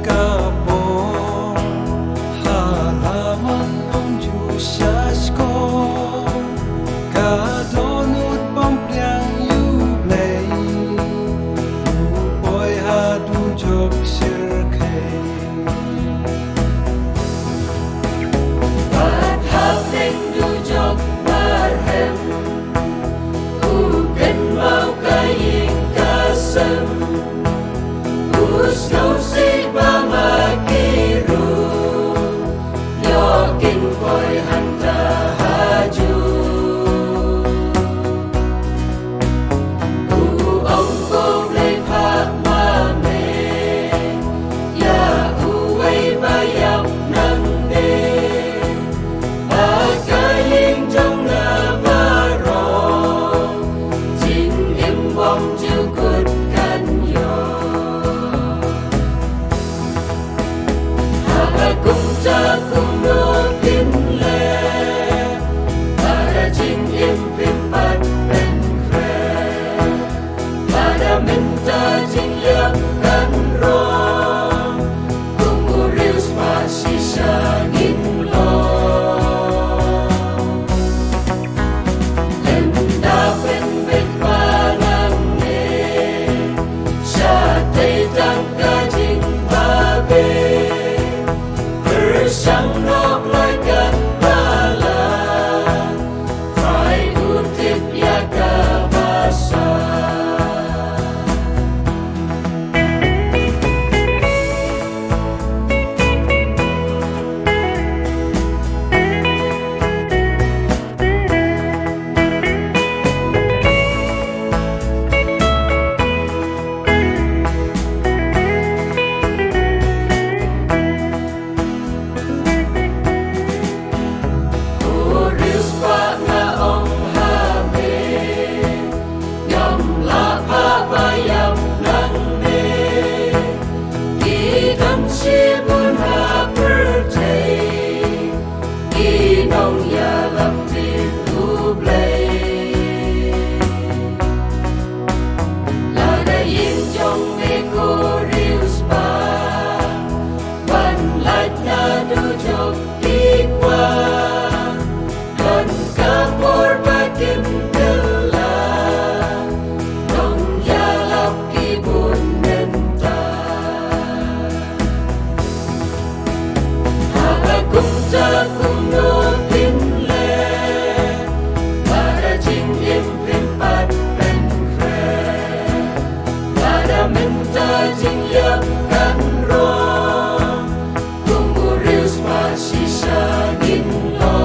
kapon halaman pengjusyasku kadonut pampiang yublay upoy hadu jok sirkay Bad hapeng du jok barhem Uken mau kaying kasem Usno si pamakiru Yokin koy hanta haju Uong kong lay pak mame Ya uway bayap nang ne Pagkaying trong na marong Jing im wong jiu kut kan yo Kung cha kung no tin le Para jing im pim pat pen kre Para minta jing yak kan ro Kung urius pa sisa ngin lo Lenda pen bet pa nang ne Siya tay tang ka jing babe Sang nok loi kan bala Try utip ya kabasa Nong ya lap ti tu blay La da yin jong me ko rius pa Wan light na du jok di kwa Don ka por ba kim dela Nong ya lap ki bun menta Haga kum cha kum no Minta jing yak kan ro Kung urius pa sisa ngin lo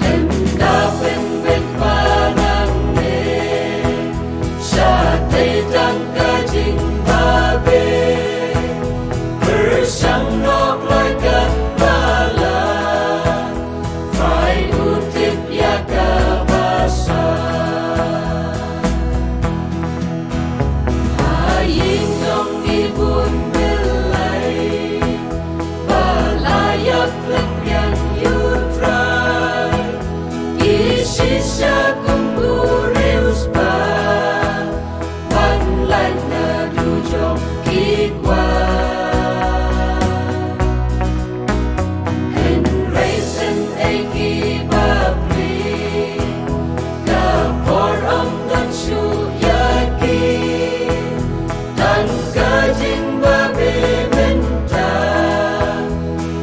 Lenda pen bet pa nang ne Siya tay tang ka jing babe Bersang nok loi kan bala Try utip ya kabasa Ibun belai Balayak lempian yutrai Isi syakung urius pa Manlai na dujong kikwa Henreisen eki babli Kapor om dan syuyaki Dan kajing babe minta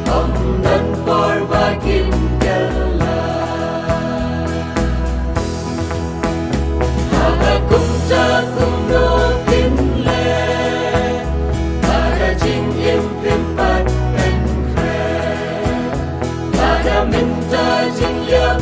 Om dan por bakin kala Haga kum cha kum no tin le Para jing im pim pat pen kre Para minta jing yak